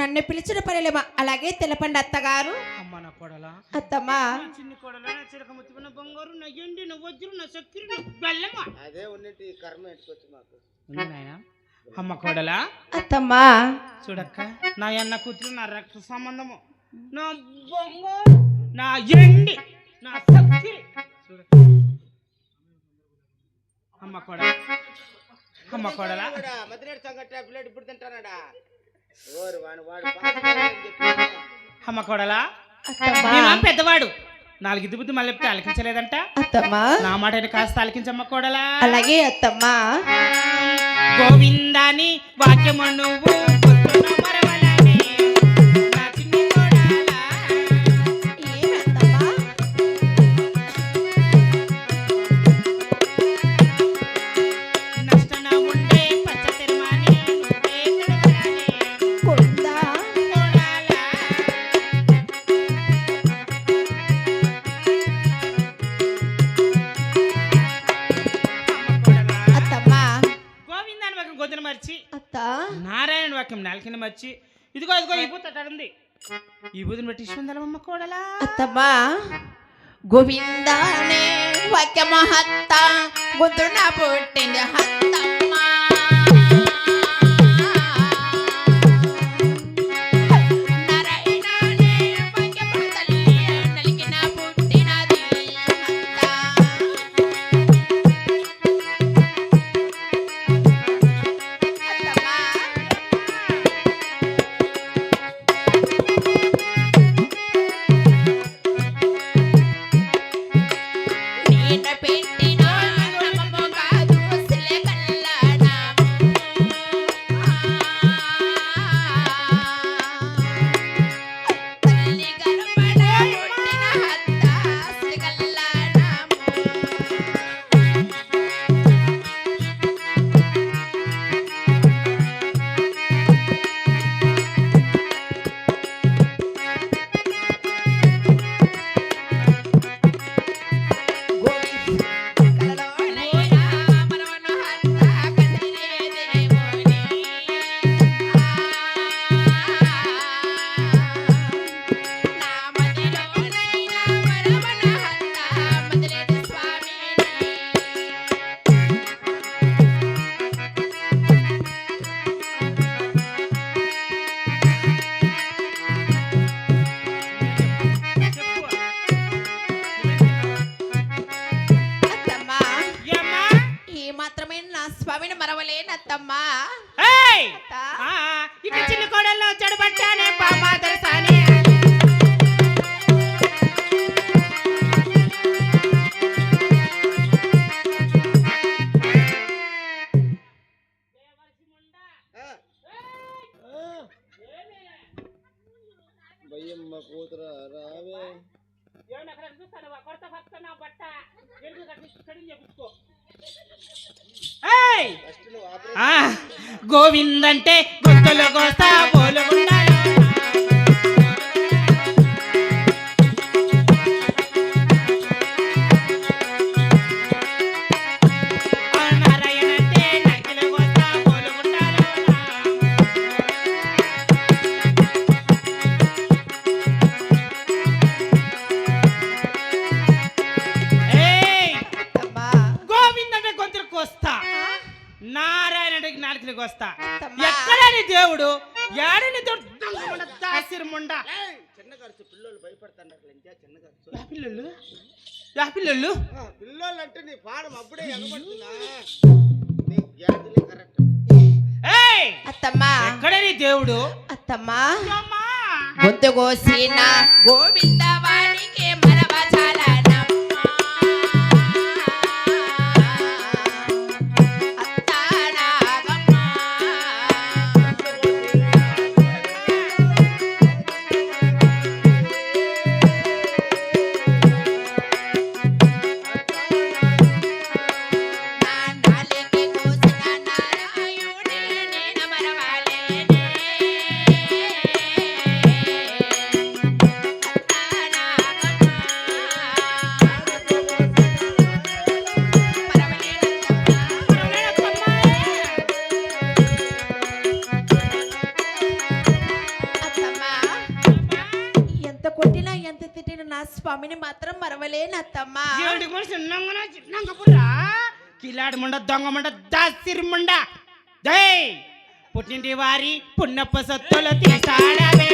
నన్ను పిలిచిన పనిలేమా అలాగే తెలపండి అత్తగారు. అమ్మ నా కోడలా, అత్తమ్మా చిన్ని కోడలా, నా చిలక ముత్తిమ, నా బంగారు, నా ఎండి, నా వజ్రం, నా చక్కెర, నా బెల్లమ్మ. అదే ఉన్నట్టు కర్మ ఎట్టుకోవచ్చు మాకు. ఉంది నాయనా. అమ్మ కోడలా, అత్తమ్మా చూడక్క, నా అన్న కూతురు నా రక్త సంబంధము, నా బంగారు, నా ఎండి, నా చక్కెర. చూడ అమ్మ కోడలా, అమ్మ కోడలా, మధ్యనేడు సంగటి పిల్లడు ఇప్పుడు తింటానాడా? అమ్మ కోడలా, అత్తమ్మా నేను పెద్దవాడు, నాలుగు ఇద్దు బుద్ధి మళ్ళీ ఆలకించలేదంట. అత్తమ్మా నా మాట కాస్త ఆలకించమ్మ కోడలా. అలాగే అత్తమ్మా. గోవిందాని వాక్యము నువ్వు గుర్తున మరవలనే, నా చిన్ని కోడలా. ఏమి అత్తమ్మా? నష్టన ఉండే పచ్చ తెరమాని నువ్వే తడవలనే, కొందా కోడలా. అమ్మ కోడలా, అత్తమ్మా. గోవిందాని వాక్యం గొంతున మర్చి, అత్త నారాయణ వాక్యం నాలుకని మర్చి, ఇదిగో ఇదిగో ఈ బూత్ అట్టాడుంది, ఈ బూతుని బట్టి ఇష్టం కోడలా. అత్తమ్మా గోవిందానే వాక్య మహత్త గుంతున పుట్టింది హత్తమ్మా. నారాయణనే వాక్య మహతల్లి నలిగిన పుట్టినది హత్త. అత్తమ్మా నీట పెట్టిన నమము కాదు సిలే కల్లడాము. తల్లి గర్భణ పుట్టిన హత్త సిలే కల్లడాము. కలలోనైనా మనవను హత్త కదిలేదేమోని. నా మదిలోనైనా మనవను హత్త మదిలేటి స్వామిని. చెప్పు. అత్తమ్మా ఏమ్మా? ఈ మాత్రమే నా స్వామిని మరవలేనత్తమ్మా. ఏయ్! అత్త ఆ, ఇక చిన్న కోడల్లో చెడబట్టానే పాపా దర్శానే. భయమ్మ కూతురా రావే. ఏయ్! ఫస్ట్ నువ్వు ఆపరేషన్ ఆ, గోవిందంటే గొంతులు కోస్తా పోలు ఉండాలి. ఆ, నారాయణంటే నకిలి కోస్తా పోలు ఉండాలి. ఏయ్! అత్తమ్మా గోవిందంటే గొంతులు కోస్తా, ఆ? నారాయణుడికి నాలుకలకి వస్తా. అత్తమ్మా. ఎక్కడని దేవుడు, ఏడని దేవుడు, దాసిరముండ. చిన్న ఖర్చు పిల్లలు భయపడతాండ ఇంకా చిన్న ఖర్చు. యాపిల్లు యాపిల్లు పిల్లలు అంటే నీ పాడం అప్పుడే ఎగబడుతున్నా. నీ గ్యాదులే కరెక్ట్. ఏయ్! అత్తమ్మా ఎక్కడని దేవుడు, అత్తమ్మా అమ్మా! గొంతు కోసిన గోవిందవానికి మరవచాలనమ్మా. అత్త నాగమ్మ. నా నాలికి కోసిన నారాయణుని నేను మరవలేనే. అత్త ఎంత తిట్టిన నా స్వామిని మాత్రం మరవలేనత్తమ్మా. ఏడు మనిషి నంగపురా కిలాడి ముండ దొంగ ముండ దాసిరి ముండ దై పుట్టింటి వారి పున్నప్ప సత్తులు తీసాడవే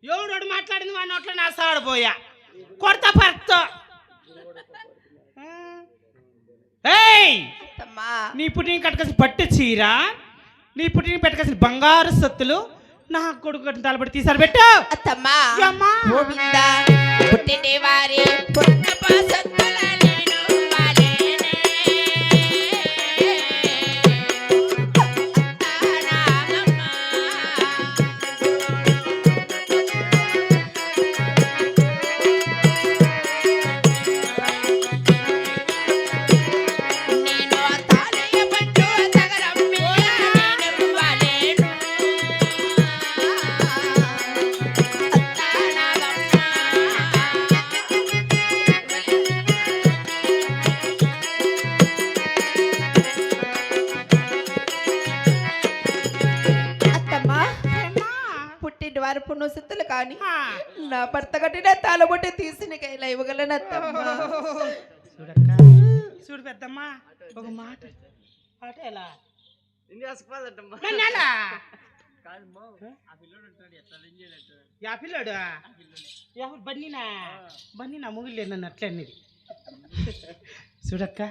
ఎవడు మాట్లాడింది మా నోట్లో నా సాడిపోయా కొడతా పరతో నీ పుట్టిన కట్టకసి పట్టు చీర నీ పుట్టిన పెట్టకసి బంగారు సత్తులు నా కొడుకు తలబడి తీసారు పెట్టు అత్తమ్మా. గోవిందా పుట్టింటి వారి పున్నప్ప సత్తుల నేను వాలేనే. అత్తానాగమ్మ. నేను తాళయ్య పట్టు తగరమ్మే నేను వాలేను. అత్తమ్మా పుట్టిన వారి పుణ్యసిద్ధులు కానీ నా భర్త కట్టిన తాళబొట్టు తీసిన కైలా ఇవ్వగలను అత్తమ్మా. చూడక్క చూడు పెద్దమ్మా ఒక మాట మాట ఎలా నన్నేలా? యా పిల్లోడు ఎవరు బన్నీనా బన్నీనా ముగిలే నన్ను అట్లే అనేది చూడక్క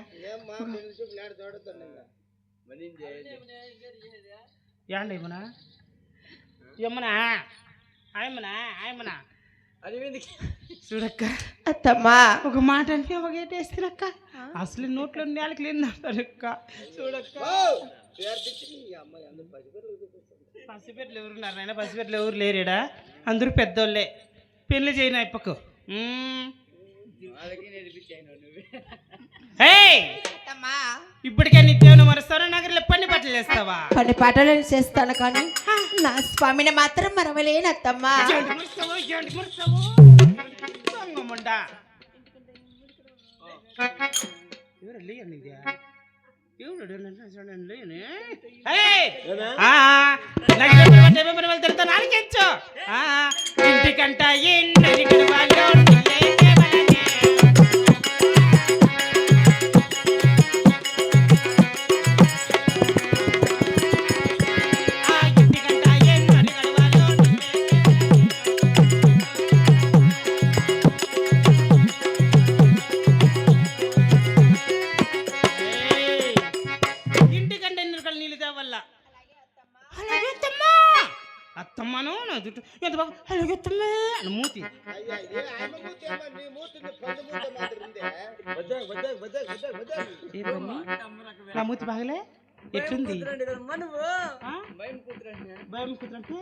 యాండి ఏమన్నా ఏమన్నా ఆయమనా ఆయమనా చూడక్క అత్తమ్మా ఒక మాట అంటే ఒక ఏటేస్తానక్క అసలు నోట్లో నేలకి లేదక్క చూడక్క పసిపెట్లు ఎవరున్నారు నాయన పసిపెట్లు ఎవరు లేరేడా అందరూ పెద్దోళ్ళే పెళ్లి చేయను అయిపోకు ఇప్పటికే నిత్యం మరుస్తావా నగర్లో పని పట్టలు వేస్తావా? పని పాటలు చేస్తాను కానీ నా స్వామిని మాత్రం మరవలేనత్తమ్మా. ఇంటికంట అత్తమ్మను నా జుట్టు ఎంత బాగా అలాగెత్తమ్మా అని మూతి నా మూతి బాగలే ఎట్లుంది భయం కుదరంటే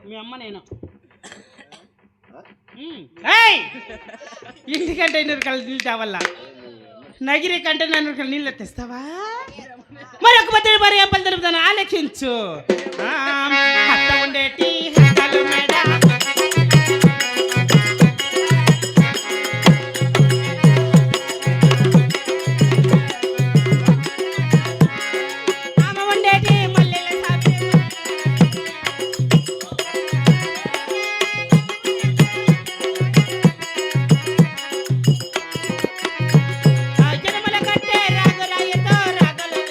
మీ అమ్మ నేను ఇంటికంటే నీళ్ళు తేవల్ల నగిరి కంటే నన్ను నీళ్ళు తెస్తావా? మరొక పద్ధతి మరి ఏం పని తెలుపుతాను ఆలోచించు. అత్త ఉండేటి హత్తలు మేడ ఆమె ఉండేటి మల్లెల సాపి జనమల కట్టే రాగరాయతో రాగలు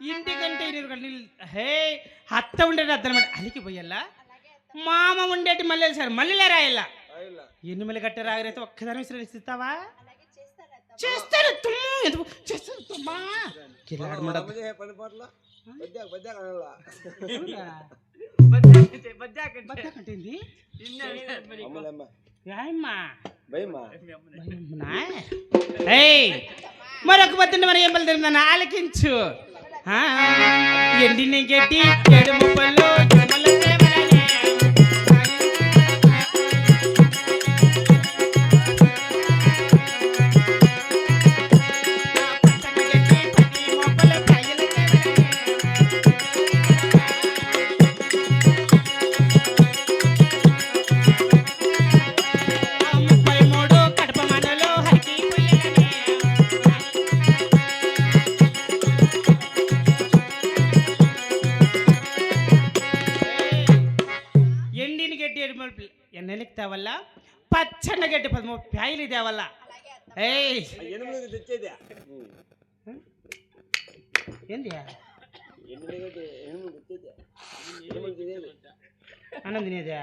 ఇంటికంటే హే అత్త ఉండేది అద్దనమాట అలికి పోయల్లా మామ ఉండేటి మళ్ళీ సార్ మళ్ళీ రాయల్లా ఎన్ని మళ్ళీ కట్టే రాగరైతే ఒక్కదాని విశ్రమిస్తావా? చేస్తారు తుమ్ము ఎందుకు చేస్తారు తుమ్మా కిలాడమండ బద్దాక అనలా. బద్దకంటేంది అమ్మలమ్మ. యాయమ్మా భయమా? ఏయ్ మరొక పొద్దున్న మరి ఏం పలుకుతుందని ఆలకించు. ఎండిని గడ్డి ఏడు ముప్పలు ఎన్నెలకి తేవల్ల పచ్చన్న గడ్డి 13 ప్యాయలు తేవల్ల. ఏయ్ ఎనిమిది తెచ్చేదే. ఏంది ఎనిమిది తెచ్చేదే. ఎనిమిది తినేది. అన్నం తినేదా?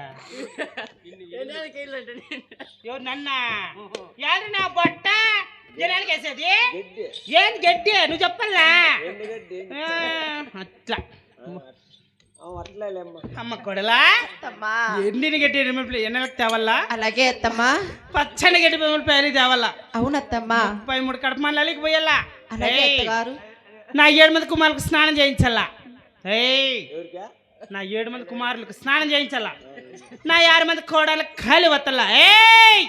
ఎవరు నన్నా? యారు నా బొట్ట జనానికి వేసేది? ఏంది గడ్డి నువ్వు చెప్పల్లా? అట్లా అమ్మ కొడలా ఎండిని గడ్డి ఎన్నెలకు తేవల్లా. అలాగే అత్తమ్మా. పచ్చని గడ్డి 13 ప్యాయలు తేవల్ల. అవునత్తమ్మా. 33 కడప మండలికి పోయల్లా. అలాగే అత్తగారు. నా 7 మంది కుమారులకు స్నానం చేయించాలా. నా 7 మంది కుమారులకు స్నానం చేయించాలా. నా 6 మంది కోడలకు ఖాళీ వత్తల్లా. ఏయ్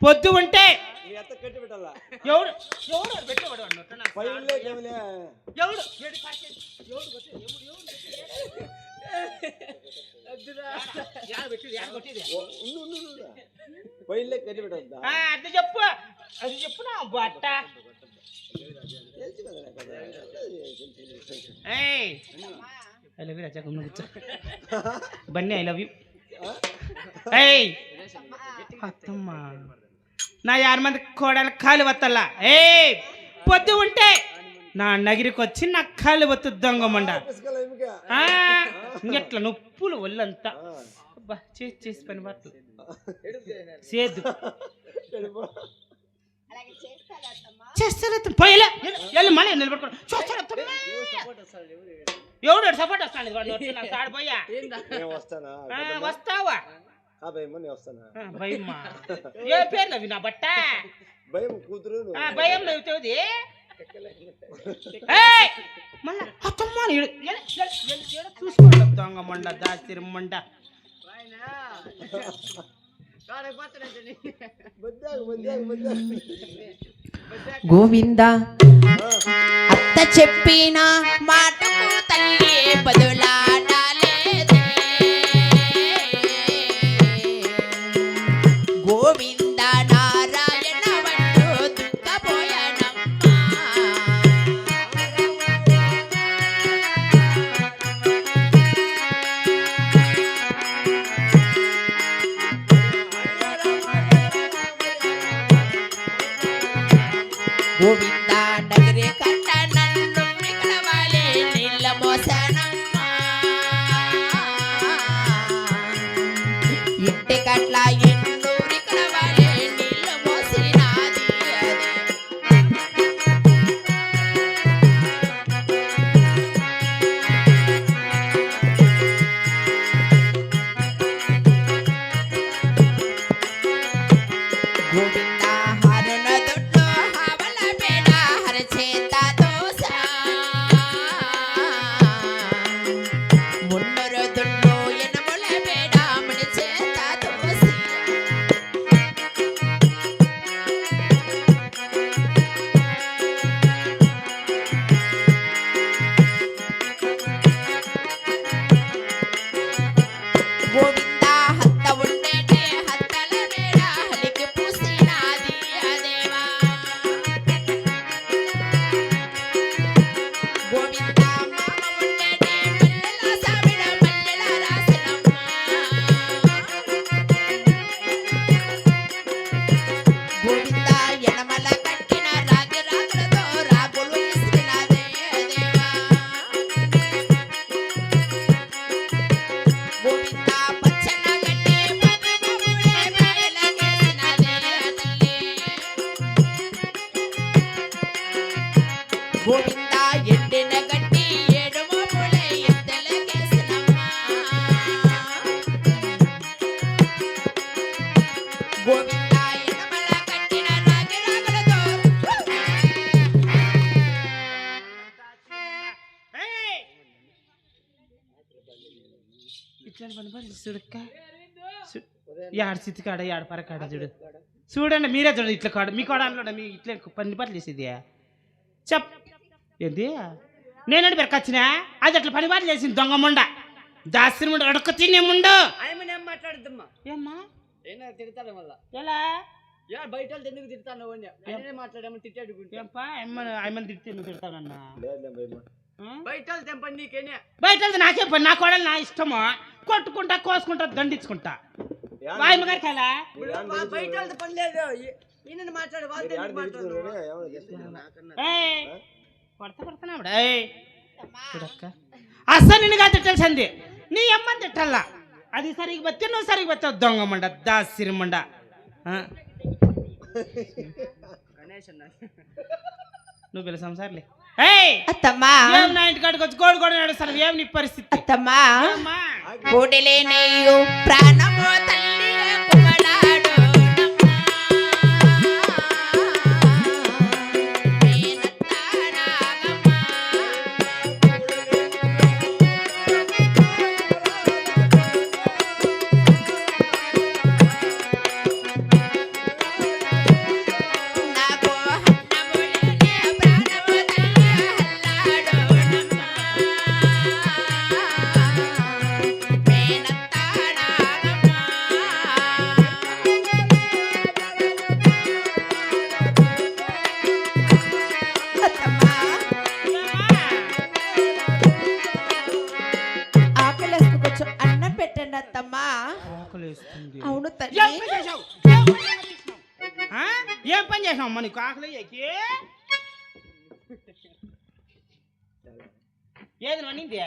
పొద్దు ఉంటే ఎవడు పెట్టేవాడు ఎవడు అది చెప్పు అది చెప్పు నా బట్ట. Bunny I love you. అత్తమ్మా నా 6 మంది కోడలు కాలు వత్తల్లా. పొద్దు ఉంటే నా నగిరికి వచ్చి నా కాలు వత్తు దొంగమండ. ఇంకెట్లా నొప్పులు ఒళ్ళంతా చేసి పని బట్టలు సేద్దు చేస్తారు. పోయలే మళ్ళీ నిలబడుకో ఎవడు సపోర్ట్ వస్తాను పోయా వస్తావా? భయమ్మా ఏ పేర్లు అవి నా బట్ట భయం కూతురు భయం అవుతుంది. మళ్ళా చూసుకోండి దొంగమండ దాచిరమ్మండ. గోవింద అత్త చెప్పిన మాటకు తల్లి బదులాడాలేదే. గోవింద నారాయణ వంటూ దుఃఖపోయనమ్మా. గోవింద నగరే కట్ట నన్ను మిగలవాలే నీళ్ళ మోసనమ్మా. ఇంటి కట్ల ఎన్నో రికలవాలే నీళ్ళ మోసినాది అది. గోవింద హరణ దొడ్లో హవల పేడ ఇట్లాంటి పని పని చూడక్క యాడ స్థితి కాడ యాడ పరకాడ చూడు చూడండి మీరే చూడండి ఇట్లా కాడ మీ కాడ మీ ఇట్లా పని పని చేసేది చెప్ ఏంది నేనంటే పెరకొచ్చినా అది అట్లా పని పని చేసింది దొంగ ముండ దాసిన ముండ అడక తినే ముండు ఆయమనేం మాట్లాడుద్దమ్మా ఏమ్మా ఏనా తిడతాను మళ్ళా ఎలా యా బయట వాళ్ళు ఎందుకు తిడతాను నేనే మాట్లాడామని తిట్టాడుకుంటే ఏంపా అమ్మని తిడితే నువ్వు తిడతానన్నా బయట వాళ్ళు తెంపండి నీకేనే బయట వెళ్తే నాకేం పని నా కోడలు నా ఇష్టము కొట్టుకుంటా కోసుకుంటా దండించుకుంటా వాయమ్మ గారికి ఎలా బయట వాళ్ళతో పని లేదు ఈయన మాట్లాడు వాళ్ళతో ఎందుకు మాట్లాడు కొడతాడు చూడక్క అస్సలు నిన్నుగా తిట్టాల్సింది నీ అమ్మని తిట్టాలా అది సరిగ్గా బతే నువ్వు సరిగ్గా బతావు దొంగ మండ దాసిరిమండ నువ్వు పిల్ల సంసార్లే అత్తమ్మా ఏం నా ఇంటికాడికి వచ్చి కోడి కూడా నడుస్తాను ఏం నీ పరిస్థితి అత్తమ్మా ఏమ్మా? కోడిలేనేయు ప్రాణము తల్లి కుమడాడు అన్నం పెట్టండి అత్తమ్మా ఆకలేస్తుంది. అవును ఏం తల్లి పని చేశావు? ఆ? ఏం పని చేసావు అమ్మ నీకు ఆకలి ఏది వండింది